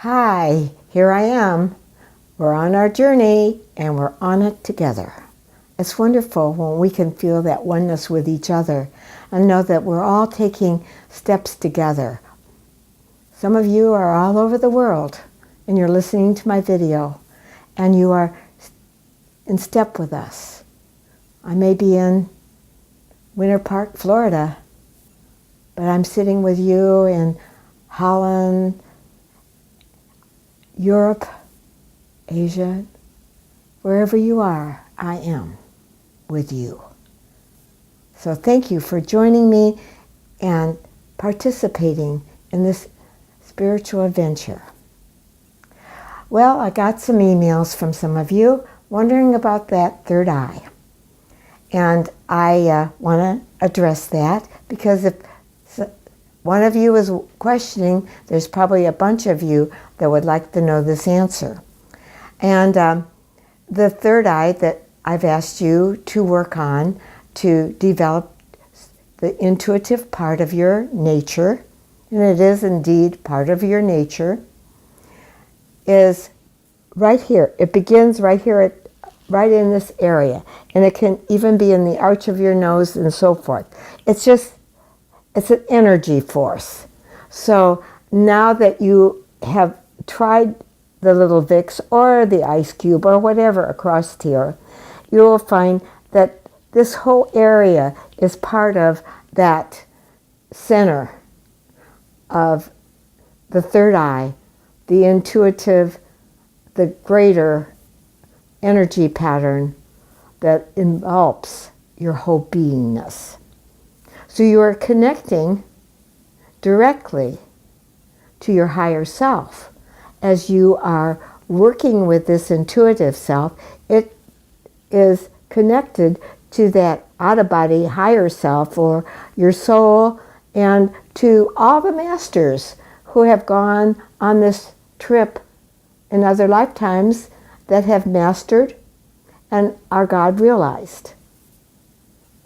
Hi, here I am. We're on our journey and we're on it together. It's wonderful when we can feel that oneness with each other and know that we're all taking steps together. Some of you are all over the world and you're listening to my video and you are in step with us. I may be in Winter Park, Florida, but I'm sitting with you in Holland, Europe, Asia, wherever you are, I am with you. So thank you for joining me and participating in this spiritual adventure. Well, I got some emails from some of you wondering about that third eye. And I want to address that because if one of you is questioning, there's probably a bunch of you that would like to know this answer. And the third eye that I've asked you to work on to develop the intuitive part of your nature, and it is indeed part of your nature, is right here. It begins right here, right in this area. And it can even be in the arch of your nose and so forth. It's an energy force. So now that you have tried the little Vicks or the ice cube or whatever across here, you will find that this whole area is part of that center of the third eye, the intuitive, the greater energy pattern that envelops your whole beingness. So you are connecting directly to your higher self. As you are working with this intuitive self, it is connected to that out-of-body higher self or your soul, and to all the masters who have gone on this trip in other lifetimes that have mastered and are God realized.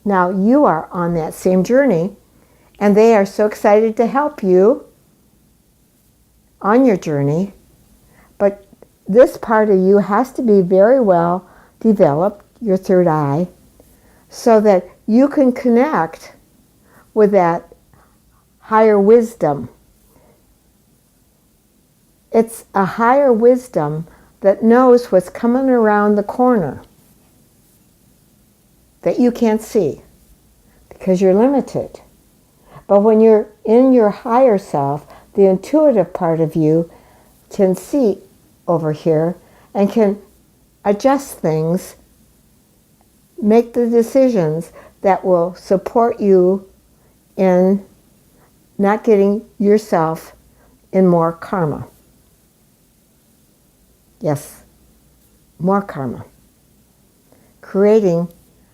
Now you are on that same journey, and they are so excited to help you on your journey. But this part of you has to be very well developed, your third eye, so that you can connect with that higher wisdom. It's a higher wisdom that knows what's coming around the corner that you can't see because you're limited. But when you're in your higher self, the intuitive part of you can see over here and can adjust things, make the decisions that will support you in not getting yourself in more karma. Yes, more karma. Creating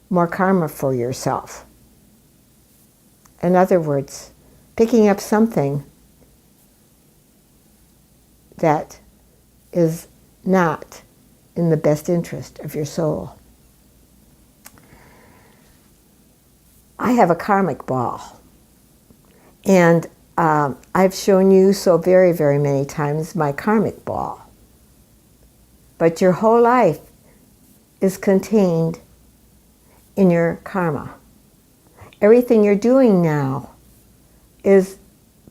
more karma for yourself. In other words, picking up something that is not in the best interest of your soul. I have a karmic ball, and I've shown you so very, very many times my karmic ball. But your whole life is contained in your karma. Everything you're doing now is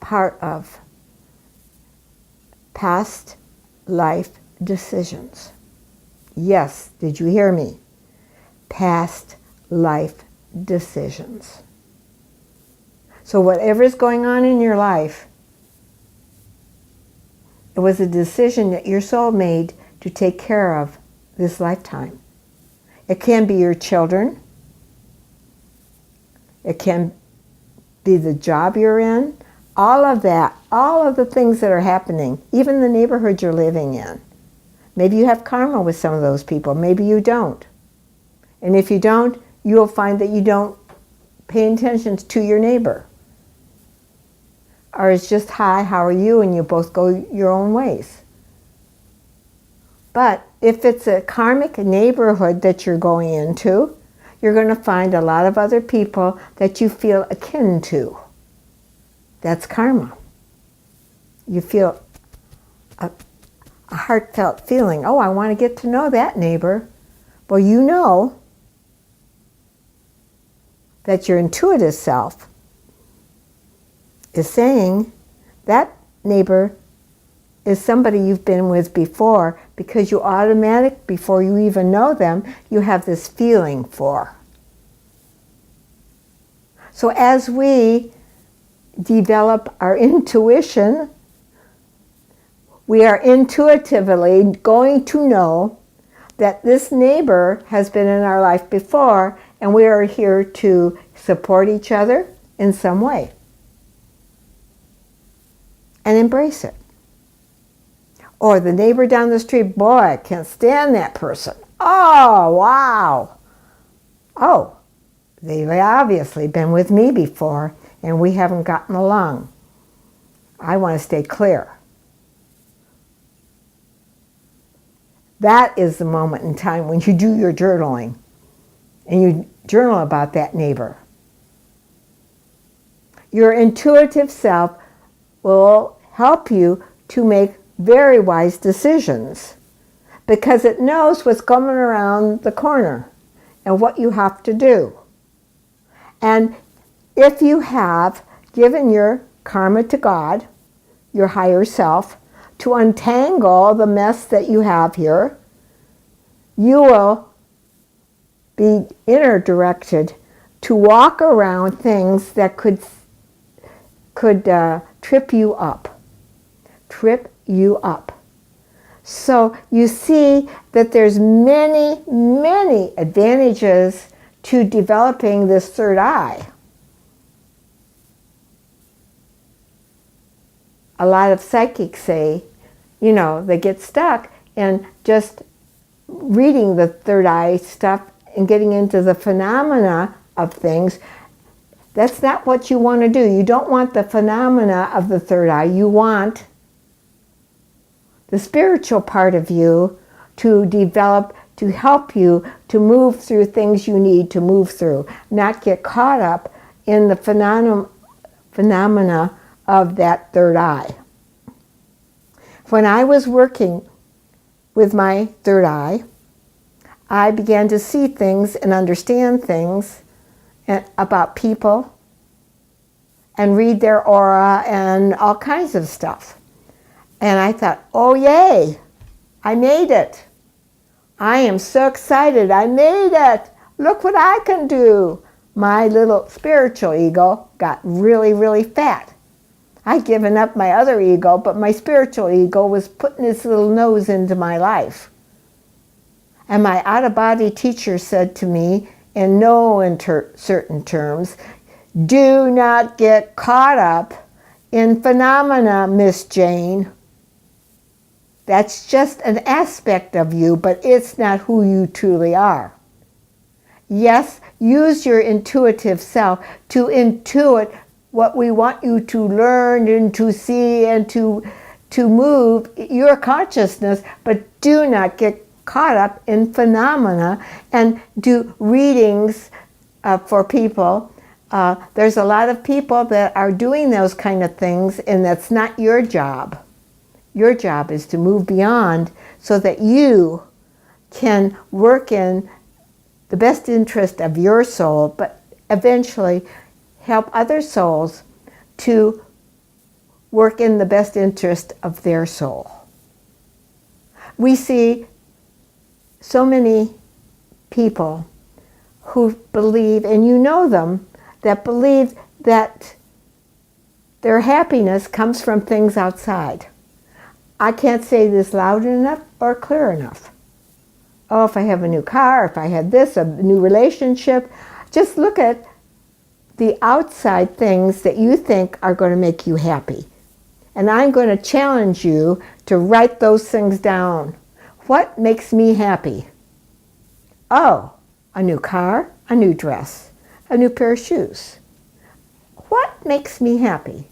part of past life decisions. Yes, did you hear me? Past life decisions. So whatever is going on in your life, it was a decision that your soul made to take care of this lifetime. It can be your children. It can be the job you're in. All of that, all of the things that are happening, even the neighborhood you're living in. Maybe you have karma with some of those people. Maybe you don't. And if you don't, you'll find that you don't pay attention to your neighbor. Or it's just, hi, how are you? And you both go your own ways. But if it's a karmic neighborhood that you're going into, you're going to find a lot of other people that you feel akin to. That's karma. You feel a heartfelt feeling. Oh, I want to get to know that neighbor. Well, you know that your intuitive self is saying that neighbor is somebody you've been with before, because you automatic, before you even know them, you have this feeling for. So as we develop our intuition, we are intuitively going to know that this neighbor has been in our life before, and we are here to support each other in some way and embrace it. Or the neighbor down the street, boy, I can't stand that person. Oh, wow. Oh, they've obviously been with me before and we haven't gotten along. I want to stay clear. That is the moment in time when you do your journaling and you journal about that neighbor. Your intuitive self will help you to make very wise decisions because it knows what's coming around the corner and what you have to do. And if you have given your karma to God, your higher self, to untangle the mess that you have here, you will be inner directed to walk around things that could trip you up. Trip you up. So you see that there's many, many advantages to developing this third eye. A lot of psychics say, they get stuck in just reading the third eye stuff and getting into the phenomena of things. That's not what you want to do. You don't want the phenomena of the third eye. You want the spiritual part of you to develop, to help you to move through things you need to move through, not get caught up in the phenomena of that third eye. When I was working with my third eye, I began to see things and understand things about people and read their aura and all kinds of stuff. And I thought, oh yay, I made it. I am so excited, I made it. Look what I can do. My little spiritual ego got really, really fat. I'd given up my other ego, but my spiritual ego was putting its little nose into my life. And my out-of-body teacher said to me, in no certain terms, do not get caught up in phenomena, Miss Jane. That's just an aspect of you, but it's not who you truly are. Yes, use your intuitive self to intuit what we want you to learn and to see and to move your consciousness, but do not get caught up in phenomena and do readings for people. There's a lot of people that are doing those kind of things, and that's not your job. Your job is to move beyond so that you can work in the best interest of your soul, but eventually help other souls to work in the best interest of their soul. We see so many people who believe, and you know them, that believe that their happiness comes from things outside. I can't say this loud enough or clear enough. Oh, if I have a new car, if I had this, a new relationship, just look at the outside things that you think are going to make you happy. And I'm going to challenge you to write those things down. What makes me happy? Oh, a new car, a new dress, a new pair of shoes. What makes me happy?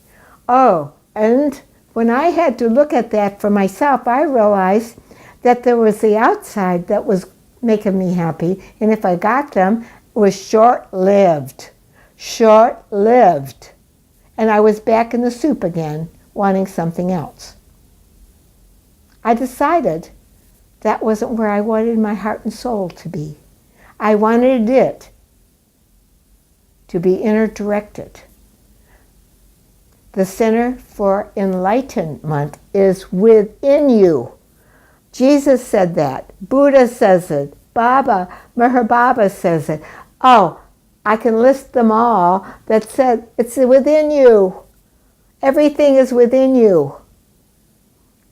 Oh, and when I had to look at that for myself, I realized that there was the outside that was making me happy, and if I got them, it was short-lived. Short-lived. And I was back in the soup again, wanting something else. I decided that wasn't where I wanted my heart and soul to be. I wanted it to be inner directed. The center for enlightenment is within you. Jesus said that. Buddha says it. Baba, Meher Baba says it. Oh, I can list them all that said it's within you. Everything is within you.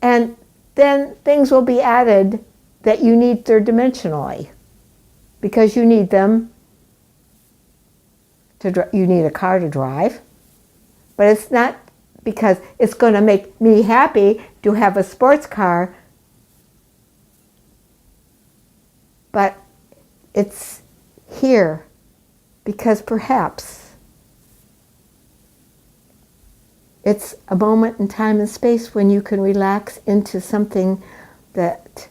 And then things will be added that you need third dimensionally, because you need them you need a car to drive. But it's not because it's going to make me happy to have a sports car, but it's here because perhaps it's a moment in time and space when you can relax into something that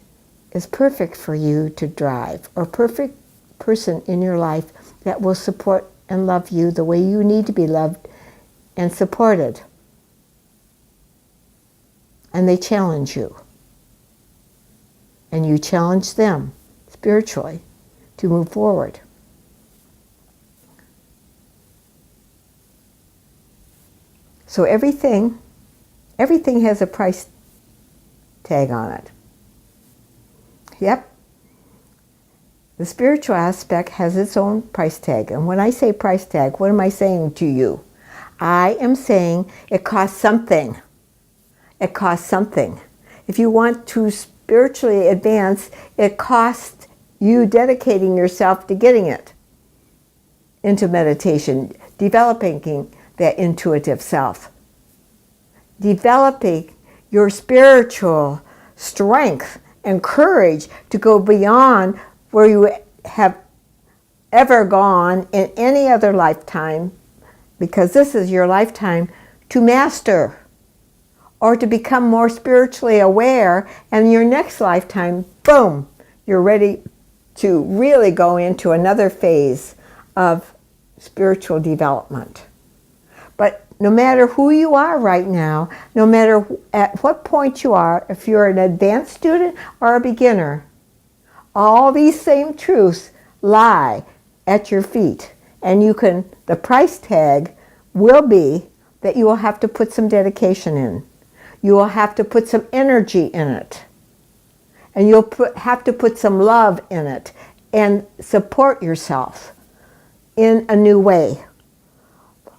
is perfect for you to drive, or perfect person in your life that will support and love you the way you need to be loved and supported. And they challenge you. And you challenge them spiritually to move forward. So everything has a price tag on it. Yep. The spiritual aspect has its own price tag. And when I say price tag, what am I saying to you? I am saying it costs something. It costs something. If you want to spiritually advance, it costs you dedicating yourself to getting it into meditation, developing that intuitive self, developing your spiritual strength and courage to go beyond where you have ever gone in any other lifetime, because this is your lifetime to master or to become more spiritually aware, and your next lifetime, boom, you're ready to really go into another phase of spiritual development. But no matter who you are right now, no matter at what point you are, if you're an advanced student or a beginner, all these same truths lie at your feet. And the price tag will be that you will have to put some dedication in. You will have to put some energy in it. And you'll have to put some love in it and support yourself in a new way.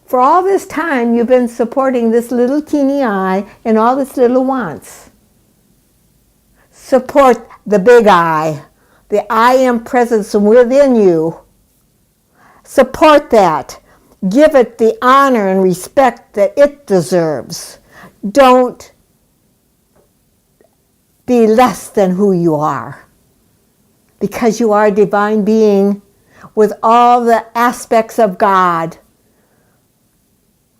For all this time, you've been supporting this little teeny I and all its little wants. Support the big I, the I am presence within you. Support that. Give it the honor and respect that it deserves. Don't be less than who you are, because you are a divine being with all the aspects of God.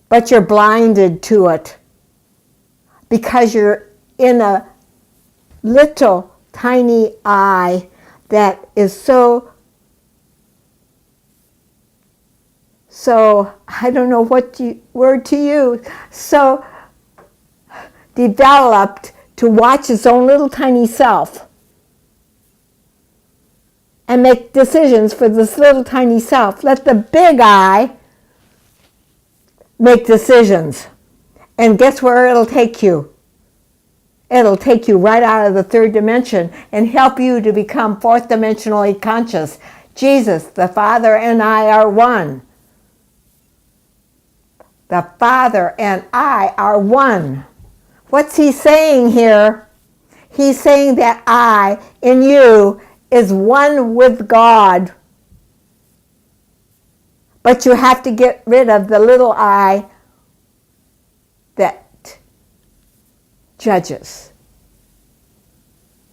But you're blinded to it because you're in a little tiny I that is so, I don't know what word to use, so developed to watch its own little tiny self and make decisions for this little tiny self. Let the big I make decisions. And guess where it'll take you? It'll take you right out of the third dimension and help you to become fourth dimensionally conscious. Jesus, the Father and I are one. The Father and I are one. What's he saying here? He's saying that I in you is one with God. But you have to get rid of the little I that judges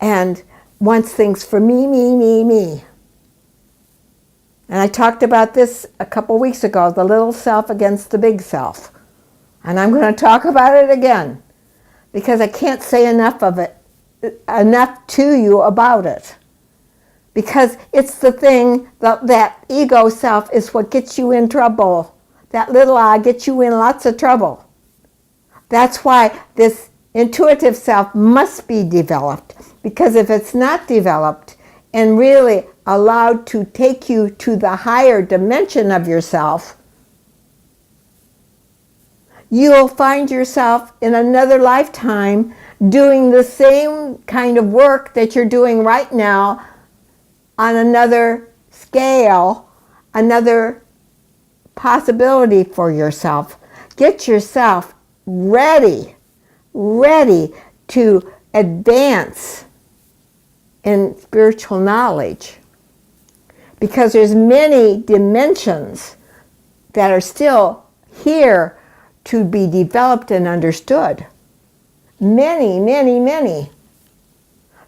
and wants things for me, me, me, me. And I talked about this a couple weeks ago, the little self against the big self. And I'm going to talk about it again because I can't say enough to you about it. Because it's the thing, that ego self is what gets you in trouble. That little I gets you in lots of trouble. That's why this intuitive self must be developed, because if it's not developed and really allowed to take you to the higher dimension of yourself, you'll find yourself in another lifetime doing the same kind of work that you're doing right now on another scale, another possibility for yourself. Get yourself ready to advance in spiritual knowledge, because there's many dimensions that are still here to be developed and understood. Many.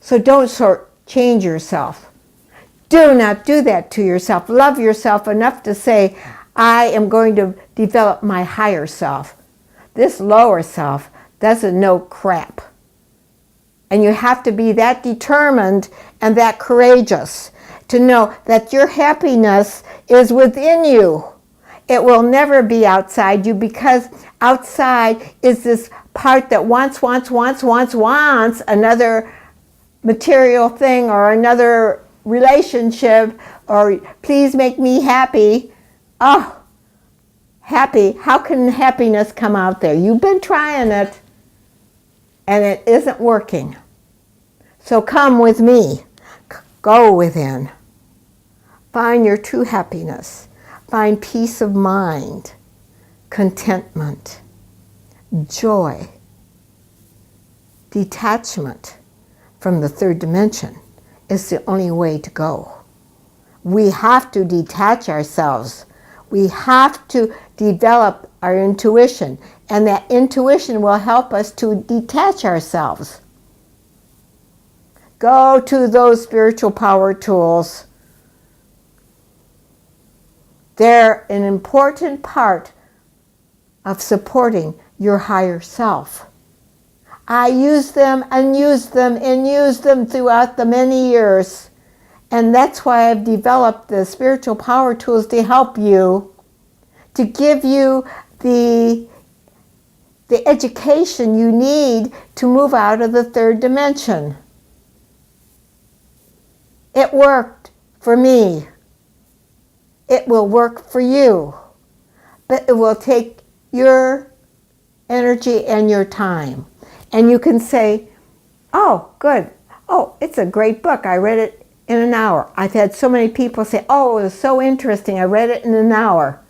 So don't change yourself. Do not do that to yourself. Love yourself enough to say, I am going to develop my higher self. This lower self doesn't know crap. And you have to be that determined and that courageous to know that your happiness is within you. It will never be outside you, because outside is this part that wants another material thing or another relationship, or please make me happy. Oh, happy. How can happiness come out there? You've been trying it and it isn't working. So come with me. Go within. Find your true happiness. Find peace of mind, contentment, joy, detachment from the third dimension is the only way to go. We have to detach ourselves. We have to develop our intuition, and that intuition will help us to detach ourselves. Go to those spiritual power tools. They're an important part of supporting your higher self. I use them and use them and use them throughout the many years. And that's why I've developed the spiritual power tools to help you, to give you the education you need to move out of the third dimension. It worked for me. It will work for you. But it will take your energy and your time. And you can say, oh, good. Oh, it's a great book. I read it in an hour. I've had so many people say, oh, it was so interesting. I read it in an hour.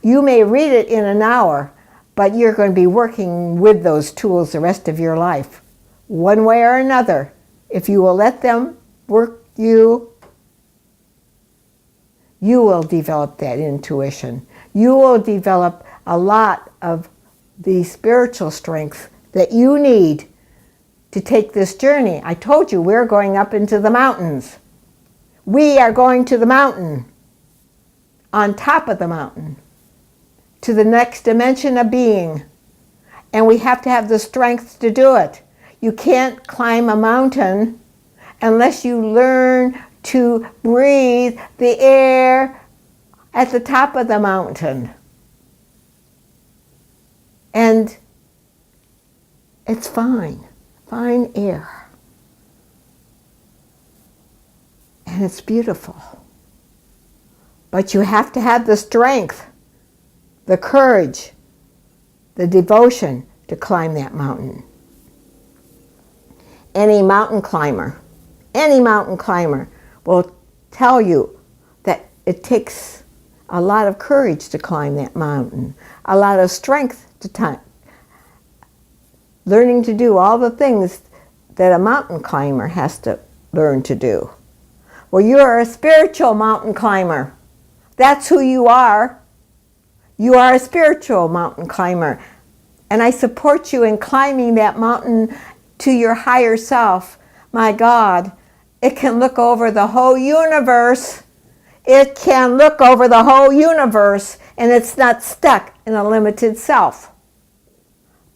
You may read it in an hour, but you're going to be working with those tools the rest of your life, one way or another. If you will let them work you will develop that intuition. You will develop a lot of the spiritual strength that you need to take this journey. I told you we're going up into the mountains. We are going to the mountain, on top of the mountain, to the next dimension of being. And we have to have the strength to do it. You can't climb a mountain unless you learn to breathe the air at the top of the mountain. And it's fine air. And it's beautiful. But you have to have the strength, the courage, the devotion to climb that mountain. Any mountain climber will tell you that it takes a lot of courage to climb that mountain, a lot of strength to learning to do all the things that a mountain climber has to learn to do. Well, you're a spiritual mountain climber. That's who you are. You are a spiritual mountain climber. And I support you in climbing that mountain to your higher self. My God, it can look over the whole universe. It can look over the whole universe, and it's not stuck in a limited self.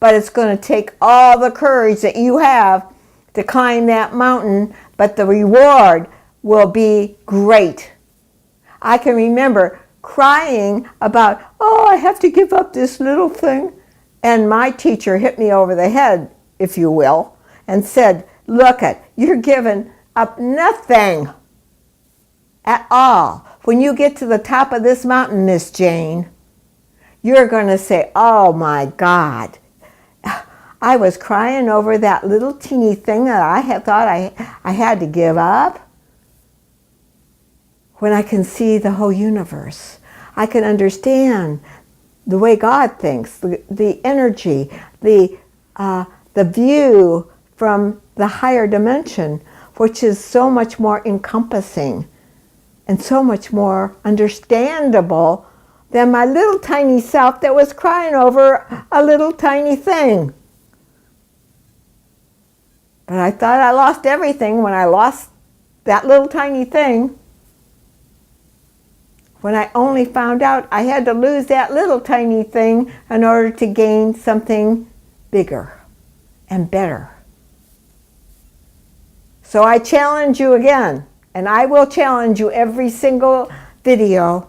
But it's going to take all the courage that you have to climb that mountain, but the reward will be great. I can remember crying about, oh, I have to give up this little thing. And my teacher hit me over the head if you will, and said, look you're giving up nothing at all. When you get to the top of this mountain, Miss Jane, you're going to say, oh my God, I was crying over that little teeny thing that I had thought I had to give up. When I can see the whole universe, I can understand the way God thinks, the energy, the view from the higher dimension, which is so much more encompassing and so much more understandable than my little tiny self that was crying over a little tiny thing. But I thought I lost everything when I lost that little tiny thing. When I only found out I had to lose that little tiny thing in order to gain something bigger and better. So I challenge you again, and I will challenge you every single video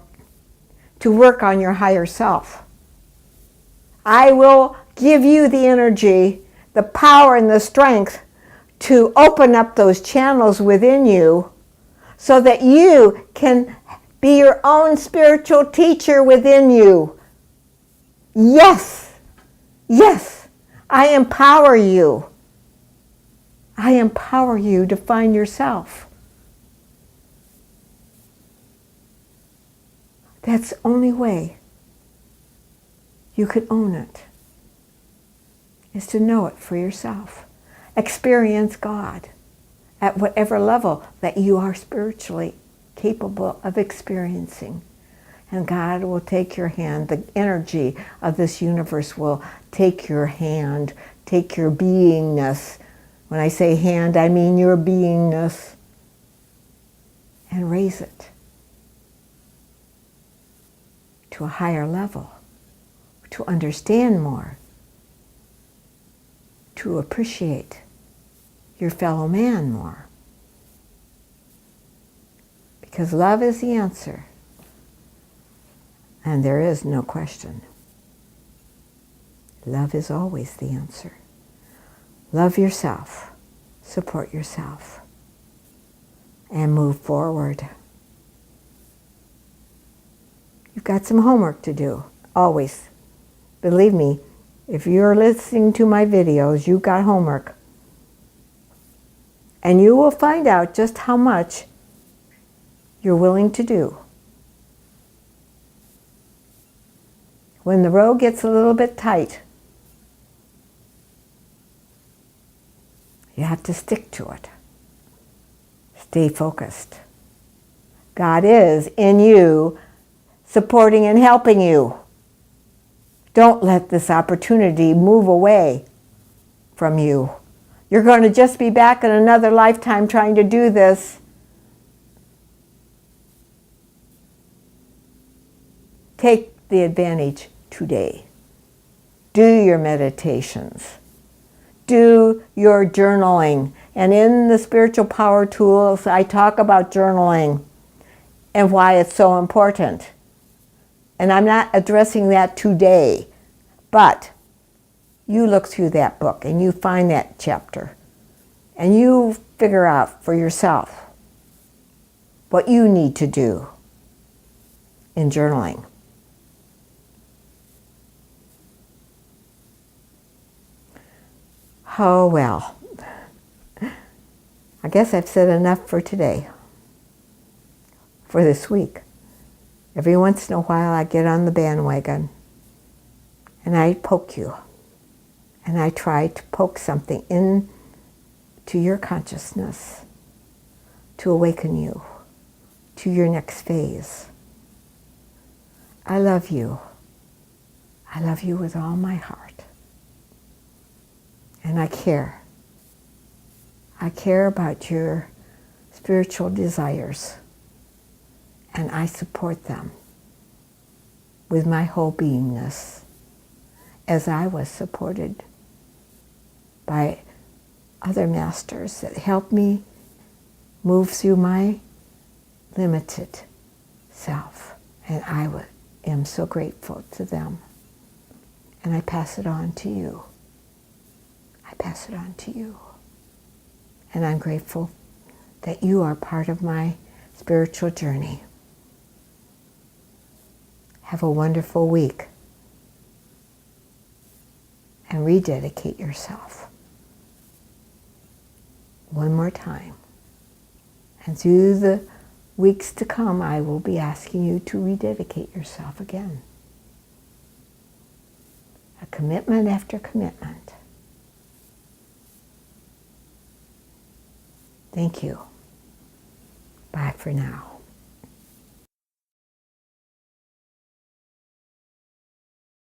to work on your higher self. I will give you the energy, the power, and the strength to open up those channels within you so that you can be your own spiritual teacher within you. Yes, yes, I empower you. I empower you to find yourself. That's the only way you could own it, is to know it for yourself. Experience God at whatever level that you are spiritually capable of experiencing. And God will take your hand. The energy of this universe will take your hand, take your beingness. When I say hand, I mean your beingness, and raise it to a higher level, to understand more, to appreciate your fellow man more. Because love is the answer, and there is no question. Love is always the answer. Love yourself, support yourself, and move forward. You've got some homework to do, always. Believe me, if you're listening to my videos, you've got homework. And you will find out just how much you're willing to do. When the road gets a little bit tight, you have to stick to it. Stay focused. God is in you, supporting and helping you. Don't let this opportunity move away from you. You're going to just be back in another lifetime trying to do this. Take the advantage today. Do your meditations. Do your journaling. And in the spiritual power tools, I talk about journaling and why it's so important. And I'm not addressing that today, but you look through that book and you find that chapter and you figure out for yourself what you need to do in journaling. Oh, well, I guess I've said enough for today, for this week. Every once in a while I get on the bandwagon and I poke you. And I try to poke something into your consciousness to awaken you to your next phase. I love you. I love you with all my heart. And I care. I care about your spiritual desires. And I support them with my whole beingness, as I was supported by other masters that helped me move through my limited self. And I am so grateful to them. And I pass it on to you. I pass it on to you. And I'm grateful that you are part of my spiritual journey. Have a wonderful week. And rededicate yourself. One more time. And through the weeks to come, I will be asking you to rededicate yourself again. A commitment after commitment. Thank you. Bye for now.